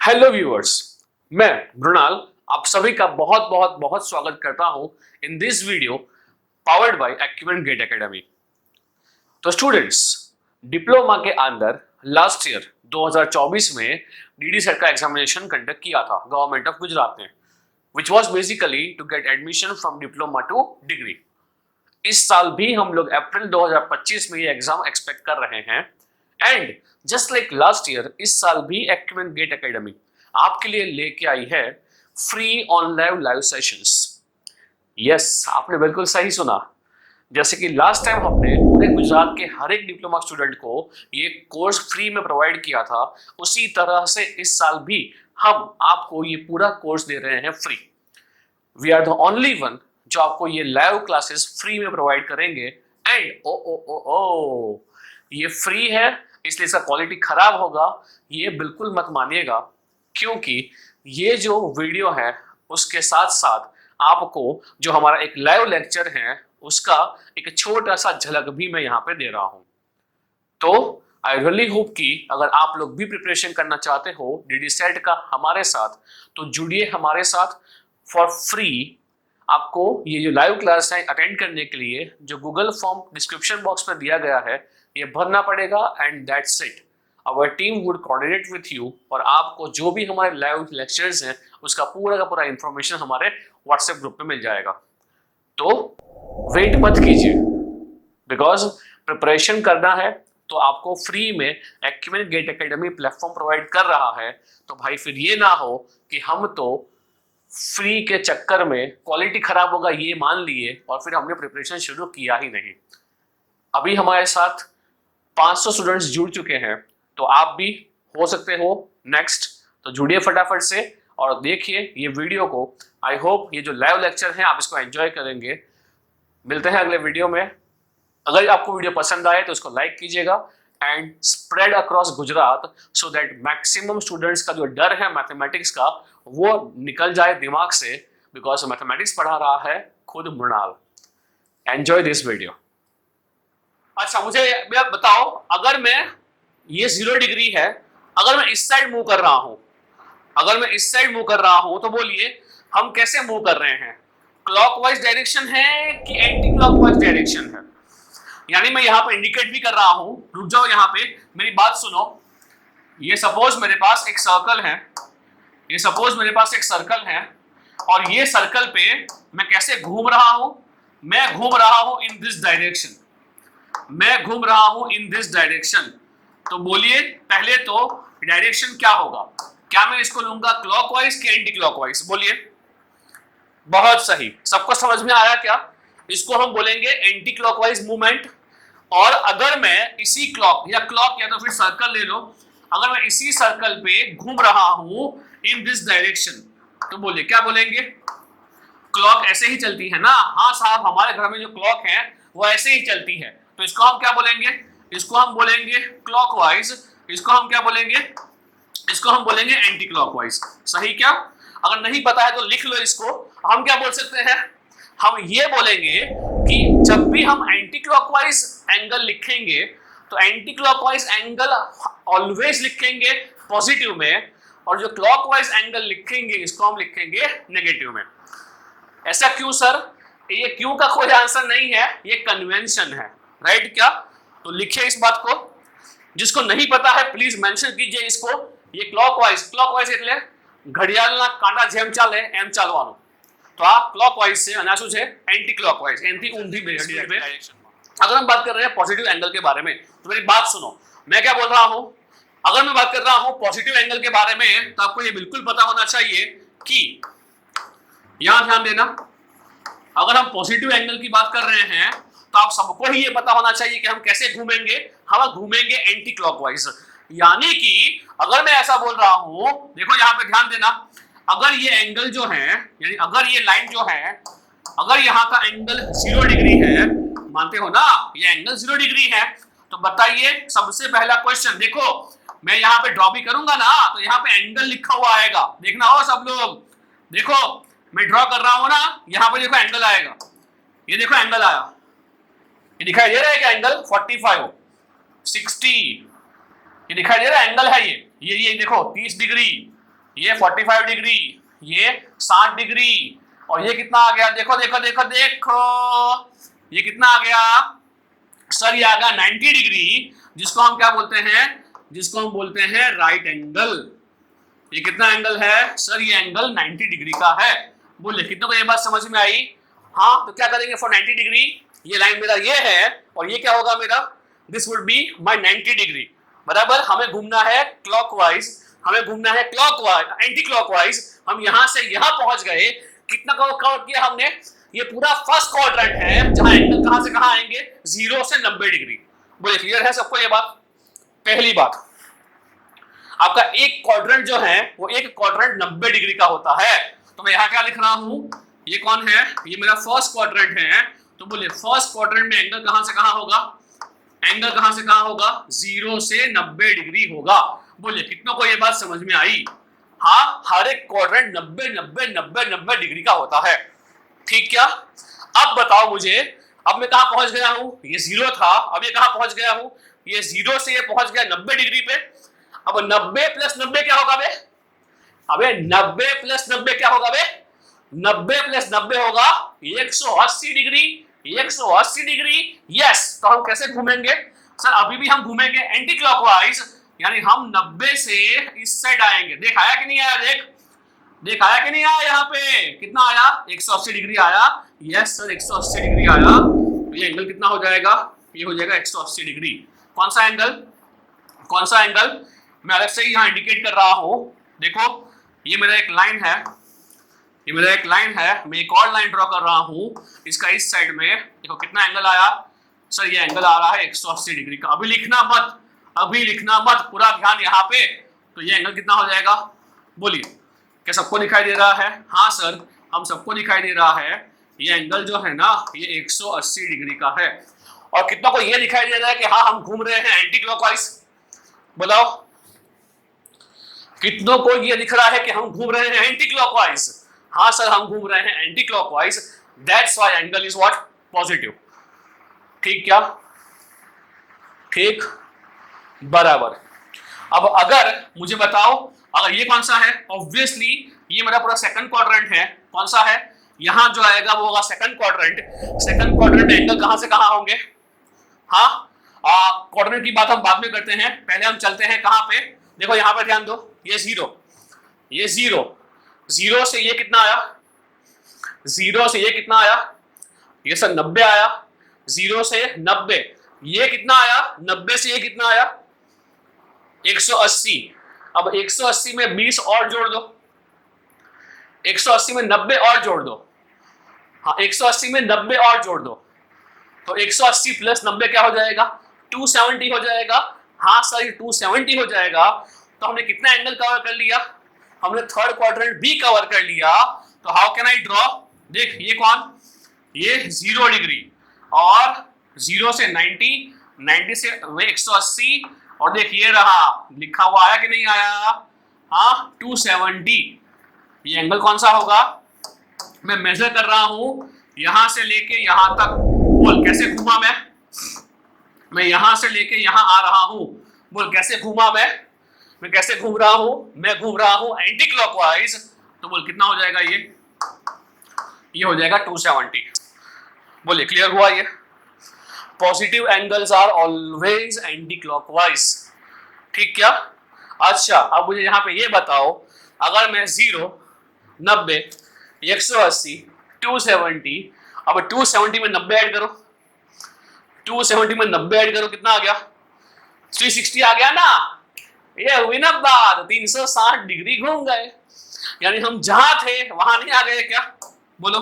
Hello viewers, मैं मृणाल आप सभी का बहुत बहुत बहुत स्वागत करता हूं in this video powered by Acument GATE Academy. तो स्टूडेंट्स, डिप्लोमा के अंदर लास्ट ईयर 2024 में डीडी सेट का एग्जामिनेशन कंडक्ट किया था गवर्नमेंट ऑफ गुजरात ने, which was basically to get admission from diploma to degree. इस साल भी हम लोग अप्रैल 2025 में ये एग्जाम एक्सपेक्ट कर रहे हैं and just like last year इस साल भी एक्यूमेंट गेट एकेडमी आपके लिए लेके आई है free online live sessions. Yes, आपने बिल्कुल सही सुना। जैसे कि लास्ट टाइम हमने पूरे गुजरात के हर एक डिप्लोमा स्टूडेंट को ये कोर्स फ्री में प्रोवाइड किया था, उसी तरह से इस साल भी हम आपको ये पूरा कोर्स दे रहे हैं free. We are the only one जो आपको ये लाइव क्लासेस फ्री में प्रोवाइड करेंगे एंड ओ ओ ओ ओ ये फ्री है इसलिए इसका क्वालिटी खराब होगा, ये बिल्कुल मत मानिएगा, क्योंकि ये जो वीडियो है उसके साथ साथ आपको जो हमारा एक लाइव लेक्चर है उसका एक छोटा सा झलक भी मैं यहाँ पे दे रहा हूँ। तो आई रियली होप कि अगर आप लोग भी प्रिपरेशन करना चाहते हो डीडी सेट का हमारे साथ, तो जुड़िए हमारे साथ फॉर फ्री। आपको ये जो लाइव क्लास है अटेंड करने के लिए जो गूगल फॉर्म डिस्क्रिप्शन बॉक्स में दिया गया है ये भरना पड़ेगा and that's it. Our team would coordinate with you और आपको जो भी हमारे लाइव लेक्चर्स हैं उसका पूरा का पूरा इंफॉर्मेशन हमारे व्हाट्सएप ग्रुप में मिल जाएगा। तो वेट मत कीजिए, बिकॉज प्रिपरेशन करना है तो आपको फ्री में Acument GATE Academy platform provide कर रहा है। तो भाई फिर ये ना हो कि हम तो फ्री के चक्कर में क्वालिटी खराब होगा ये मान लिए और फिर हमने प्रिपरेशन शुरू किया ही नहीं। अभी हमारे साथ 500 स्टूडेंट्स जुड़ चुके हैं, तो आप भी हो सकते हो नेक्स्ट। तो जुड़िए फटाफट से और देखिए ये वीडियो को। आई होप ये जो लाइव लेक्चर है आप इसको एंजॉय करेंगे। मिलते हैं अगले वीडियो में। अगर आपको वीडियो पसंद आए तो इसको लाइक कीजिएगा and spread across Gujarat so that maximum students का जो डर है मैथमेटिक्स का वो निकल जाए दिमाग से, बिकॉज मैथमेटिक्स पढ़ा रहा है खुद मृणाल। Enjoy this video. अच्छा, मुझे बताओ, अगर मैं ये 0 डिग्री है, अगर मैं इस साइड मूव कर रहा हूं, अगर मैं इस साइड मूव कर रहा हूं तो बोलिए हम कैसे मूव कर रहे हैं? क्लॉकवाइज डायरेक्शन है कि एंटी क्लॉकवाइज डायरेक्शन है? यानी मैं यहां पे इंडिकेट भी कर रहा हूं, रुक जाओ यहां पे, मेरी बात सुनो। ये सपोज मेरे पास एक सर्कल है, ये सपोज मेरे पास एक सर्कल है और ये सर्कल पे मैं कैसे घूम रहा हूं? मैं घूम रहा हूं इन दिस डायरेक्शन, मैं घूम रहा हूं इन दिस डायरेक्शन। तो बोलिए पहले तो डायरेक्शन क्या होगा? क्या मैं इसको लूंगा क्लॉकवाइज कि एंटी क्लॉकवाइज? बोलिए। बहुत सही, सबको समझ में आया क्या? इसको हम बोलेंगे एंटी क्लॉकवाइज मूवमेंट। और अगर मैं इसी क्लॉक या तो फिर सर्कल ले लो, अगर मैं इसी सर्कल पे घूम रहा हूं इन दिस डायरेक्शन, तो बोलिए क्या बोलेंगे? क्लॉक ऐसे ही चलती है ना? हाँ साहब, हमारे घर में जो क्लॉक है वो ऐसे ही चलती है। तो इसको हम क्या बोलेंगे? इसको हम बोलेंगे क्लॉकवाइज। इसको हम क्या बोलेंगे? इसको हम बोलेंगे एंटी क्लॉकवाइज। सही क्या? अगर नहीं पता है तो लिख लो इसको। हम क्या बोल सकते हैं? हम ये बोलेंगे कि जब भी हम एंटी क्लॉकवाइज एंगल लिखेंगे तो एंटी क्लॉकवाइज एंगल ऑलवेज लिखेंगे पॉजिटिव में, और जो क्लॉकवाइज एंगल लिखेंगे इसको हम लिखेंगे नेगेटिव में। ऐसा क्यों सर? ये क्यों का कोई आंसर नहीं है, ये कन्वेंशन है, राइट क्या? तो लिखिए इस बात को। जिसको नहीं पता है प्लीज मेंशन कीजिए इसको। ये क्लॉकवाइज, क्लॉकवाइज એટલે ઘડિયાળના કાંટા જેમ ચાલે એમ ચાલવાનું। तो આ क्लॉकवाइज से અને શું છે एंटी क्लॉकवाइज, एंटी ઊંધી डायरेक्शन। अगर हम बात कर रहे हैं पॉजिटिव एंगल के बारे में तो मेरी बात सुनो, मैं क्या बोल रहा हूं? अगर मैं बात कर रहा हूं पॉजिटिव एंगल के बारे में तो आपको ये बिल्कुल पता होना चाहिए कि, यहां ध्यान देना, अगर हम पॉजिटिव एंगल की बात कर रहे हैं तो आप सबको ही ये पता होना चाहिए कि हम कैसे घूमेंगे। हम घूमेंगे एंटी क्लॉकवाइज। यानी कि अगर मैं ऐसा बोल रहा हूं, देखो यहां पे ध्यान देना, अगर ये एंगल जो है, यानी अगर ये लाइन जो है, अगर यहां का एंगल 0 डिग्री है, मानते हो ना ये एंगल 0 डिग्री है, तो बताइए सबसे पहला क्वेश्चन, देखो मैं यहां पे ड्रॉ भी करूंगा ना तो यहां पे एंगल लिखा हुआ आएगा, देखना हो सब लोग। देखो मैं ड्रॉ कर रहा हूं ना, यहां पे देखो एंगल आएगा, ये देखो एंगल आया, ये दिखाई दे रहा है क्या एंगल? 45, 60, ये दिखाई दे रहा है एंगल है ये देखो 30 डिग्री, ये 45 डिग्री, ये 60 डिग्री, और ये कितना आ गया, देखो देखो देखो देखो, ये कितना आ गया सर, ये आ गया 90 डिग्री, जिसको हम क्या बोलते हैं, जिसको हम बोलते हैं राइट एंगल। ये कितना एंगल है सर, ये एंगल 90 डिग्री का है। बोलिए कितनों को ये बात समझ में आई? हाँ, तो क्या करेंगे फॉर 90 डिग्री, ये लाइन मेरा ये है और ये क्या होगा मेरा, this would be my 90 degree, बराबर। हमें घूमना है क्लॉकवाइज, हमें घूमना है क्लॉकवाइज, एंटी क्लॉकवाइज। हम यहां से यहां पहुंच गए, कितना कवर किया हमने, ये पूरा फर्स्ट क्वाड्रेंट है जहां एंगल कहां से कहां आएंगे, 0 से 90 डिग्री। बोले क्लियर है सबको ये बात? पहली बात, आपका एक क्वाड्रेंट जो है वो एक क्वाड्रेंट 90 डिग्री का होता है। तो मैं यहां क्या लिख रहा हूं, ये कौन है, ये मेरा फर्स्ट क्वाड्रेंट है। तो बोले फर्स्ट क्वाड्रेंट में एंगल कहां से कहां होगा, एंगल कहां से कहां होगा, 0 से 90 डिग्री होगा। बोले कितनों को ये बात समझ में आई? हाँ, हर एक क्वाड्रेंट 90 90 90 90 डिग्री का होता है। ठीक क्या? अब बताओ मुझे, अब मैं कहां पहुंच गया हूं, ये 0 था, अब ये कहां पहुंच गया हूं, ये 0 से ये पहुंच गया 90 डिग्री पे। अब 90 प्लस 90 क्या होगा बे, अबे 90 प्लस 90 क्या होगा बे, 90 प्लस 90 होगा 180 डिग्री, 180 डिग्री। यस, तो हम कैसे घूमेंगे सर, अभी भी हम घूमेंगे एंटी क्लॉकवाइज, यानी हम 90 से इस साइड आएंगे। देख आया कि नहीं आया, देख आया कि नहीं आया, यहाँ पे कितना आया, 180 डिग्री आया। यस सर, 180 डिग्री आया। तो ये एंगल कितना हो जाएगा, ये हो जाएगा 180 डिग्री। कौन सा एंगल, कौन सा एंगल, मैं अलग से यहाँ इंडिकेट कर रहा हूँ। देखो ये मेरा एक लाइन है, ये मेरा एक लाइन है, मैं एक और लाइन ड्रॉ कर रहा हूँ इसका इस साइड में। देखो कितना एंगल आया सर, ये एंगल आ रहा है 180 डिग्री का। अभी लिखना मत, अभी लिखना मत, पूरा ध्यान यहाँ पे। तो ये एंगल कितना हो जाएगा, बोलिए, क्या सबको दिखाई दे रहा है? हाँ सर, हम सबको दिखाई दे रहा है। ये एंगल जो है ना, ये 180 डिग्री का है। और कितना को ये दिखाई दे रहा है कि हाँ हम घूम रहे हैं एंटी क्लॉकवाइज, बताओ कितनों को ये दिख रहा है कि हम घूम रहे हैं एंटी क्लॉकवाइज? हाँ सर, हम घूम रहे हैं anti clockwise, that's why angle is what, positive. ठीक क्या? ठीक, बराबर। अब अगर मुझे बताओ, अगर ये कौन सा है, ऑब्वियसली ये मेरा पूरा सेकंड क्वाड्रेंट है। कौन सा है, यहां जो आएगा वो होगा सेकंड क्वाड्रेंट। सेकंड क्वाड्रेंट में एंगल कहां से कहां होंगे? हाँ, क्वाड्रेंट की बात हम बाद में करते हैं, पहले हम चलते हैं कहां पे। देखो यहां पे ध्यान दो, ये 0, ये 0, 0 से ये कितना आया, 0 से ये कितना आया, ये सर 90 आया। 0 से 90, ये कितना आया, 90 से ये कितना आया, 180। अब 180 में 20 और जोड़ दो, 180 में 90 और जोड़ दो, हाँ 180 में 90 और जोड़ दो, तो 180 प्लस 90 क्या हो जाएगा, 270 हो जाएगा। हाँ सर, ये 270 हो जाएगा। तो हमने कितना एंगल कवर कर लिया, हमने थर्ड क्वाड्रेंट भी कवर कर लिया। तो हाउ कैन आई ड्रॉ, देख ये कौन, ये 0 डिग्री, और 0 से 90, 90 से 180, और देख ये रहा लिखा हुआ, आया कि नहीं आया, हाँ 270। ये एंगल कौन सा होगा, मैं मेजर कर रहा हूं यहां से लेके यहां तक। बोल कैसे घूमा मैं यहां से लेके यहां आ रहा हूं। बोल कैसे घूमा मैं कैसे घूम रहा हूं, मैं घूम रहा हूं एंटी क्लॉकवाइज। तो बोल कितना हो जाएगा, ये हो जाएगा 270। बोलिए क्लियर हुआ ये? Positive angles are always anticlockwise. ठीक क्या? अच्छा, अब मुझे यहाँ पे ये बताओ, अगर मैं 0, 90, 180, 270, अब 270 में 90 ऐड करो, 270 में 90 ऐड करो, कितना आ गया, 360 आ गया ना। ये हुई ना बात, 360 डिग्री घूम गए। यानी हम जहां थे वहां नहीं आ गए क्या, बोलो,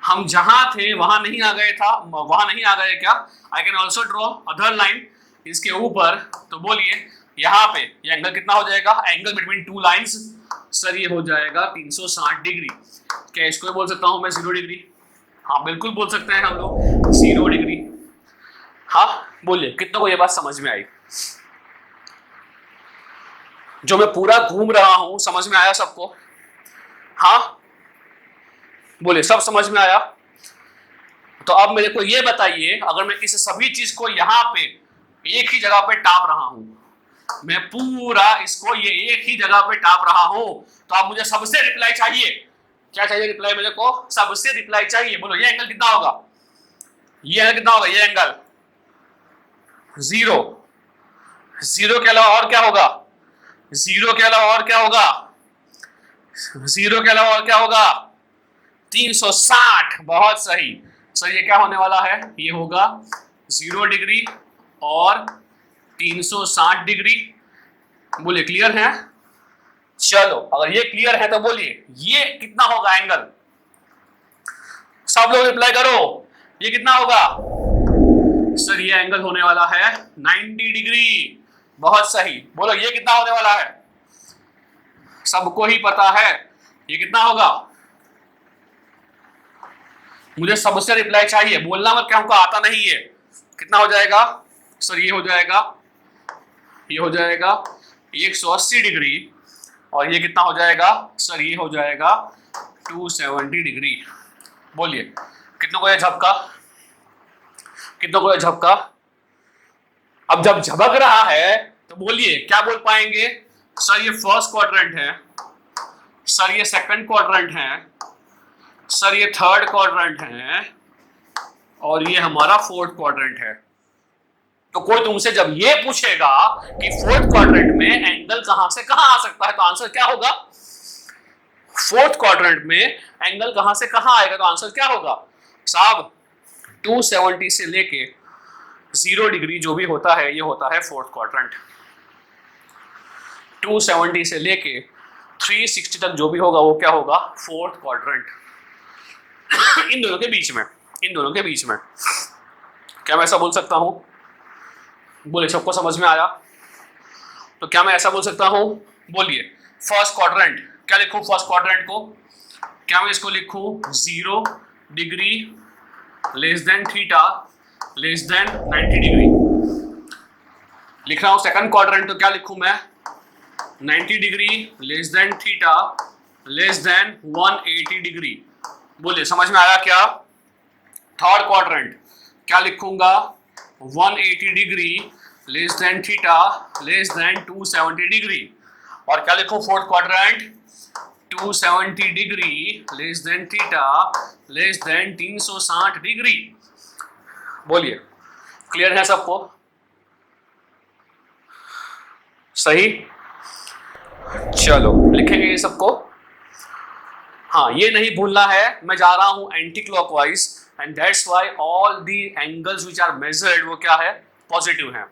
हम जहां थे वहां नहीं आ गए था, वहां नहीं आ गए क्या? I can also draw other line इसके ऊपर। तो बोलिए यहाँ पे ये एंगल कितना हो जाएगा, angle between two lines sir ये हो जाएगा 360 डिग्री। क्या इसको बोल सकता हूं मैं 0 डिग्री? हाँ बिल्कुल बोल सकते हैं हम लोग 0 डिग्री। हाँ बोलिए कितनों को ये बात समझ में आई? जो मैं पूरा घूम रहा हूं समझ में आया सबको? हाँ बोले सब समझ में आया? तो अब मेरे को ये बताइए, अगर मैं इस सभी चीज को यहाँ पे एक ही जगह पे टाप रहा हूं, मैं पूरा इसको ये एक ही जगह पे टाप रहा हूं, तो आप मुझे सबसे रिप्लाई चाहिए। क्या चाहिए रिप्लाई मेरे को? सबसे रिप्लाई चाहिए। बोलो ये एंगल कितना होगा? ये एंगल कितना होगा? ये एंगल 0। 0 के अलावा और क्या होगा? 0 के अलावा और क्या होगा? 0 के अलावा और क्या होगा? 360। बहुत सही। सर ये क्या होने वाला है? ये होगा 0 डिग्री और 360 डिग्री। बोलिए क्लियर है? चलो अगर ये क्लियर है तो बोलिए ये कितना होगा एंगल? सब लोग रिप्लाई करो, ये कितना होगा? सर ये एंगल होने वाला है 90 डिग्री। बहुत सही। बोलो ये कितना होने वाला है? सबको ही पता है ये कितना होगा। मुझे सबसे रिप्लाई चाहिए, बोलना मत क्या हमको आता नहीं है। कितना हो जाएगा? सर ये हो जाएगा 180 डिग्री और ये कितना हो जाएगा? सर ये हो जाएगा 270 डिग्री। बोलिए कितनों को ये झपका? कितनों को ये झपका? अब जब झपक रहा है तो बोलिए क्या बोल पाएंगे? सर ये फर्स्ट क्वाड्रेंट है, सर ये सेकंड क्वाड्रेंट है, सर ये थर्ड क्वाड्रेंट है और ये हमारा फोर्थ क्वाड्रेंट है। तो कोई तुमसे जब ये पूछेगा कि फोर्थ क्वाड्रेंट में एंगल कहां से कहां आ सकता है, तो आंसर क्या होगा? फोर्थ क्वाड्रेंट में एंगल कहां से कहां आएगा, तो आंसर क्या होगा साहब? 270 से लेके 0 डिग्री जो भी होता है ये होता है फोर्थ क्वाड्रेंट। 270 से लेके 360 तक जो भी होगा वो क्या होगा? Fourth quadrant. इन दोनों के बीच में क्या मैं ऐसा बोल सकता हूं? बोलिए सबको समझ में आया? तो क्या मैं ऐसा बोल सकता हूं? बोलिए फर्स्ट क्वाड्रेंट क्या लिखूं? फर्स्ट क्वाड्रेंट को क्या मैं इसको लिखूं? 0 degree less than theta less than 90 degree लिख रहा हूं। सेकंड क्वाड्रेंट तो क्या लिखूं मैं? 90 degree less than theta less than 180 degree. बोलिए समझ में आया क्या? थर्ड क्वाड्रेंट क्या लिखूंगा? 180 degree less than theta less than 270 degree. और क्या लिखूं fourth quadrant? 270 degree less than theta less than 360 degree. बोलिए क्लियर है सबको? सही। चलो लिखेंगे ये सबको। हाँ ये नहीं भूलना है मैं जा रहा हूं anticlockwise and that's why all the angles which are measured वो क्या है? पॉजिटिव है।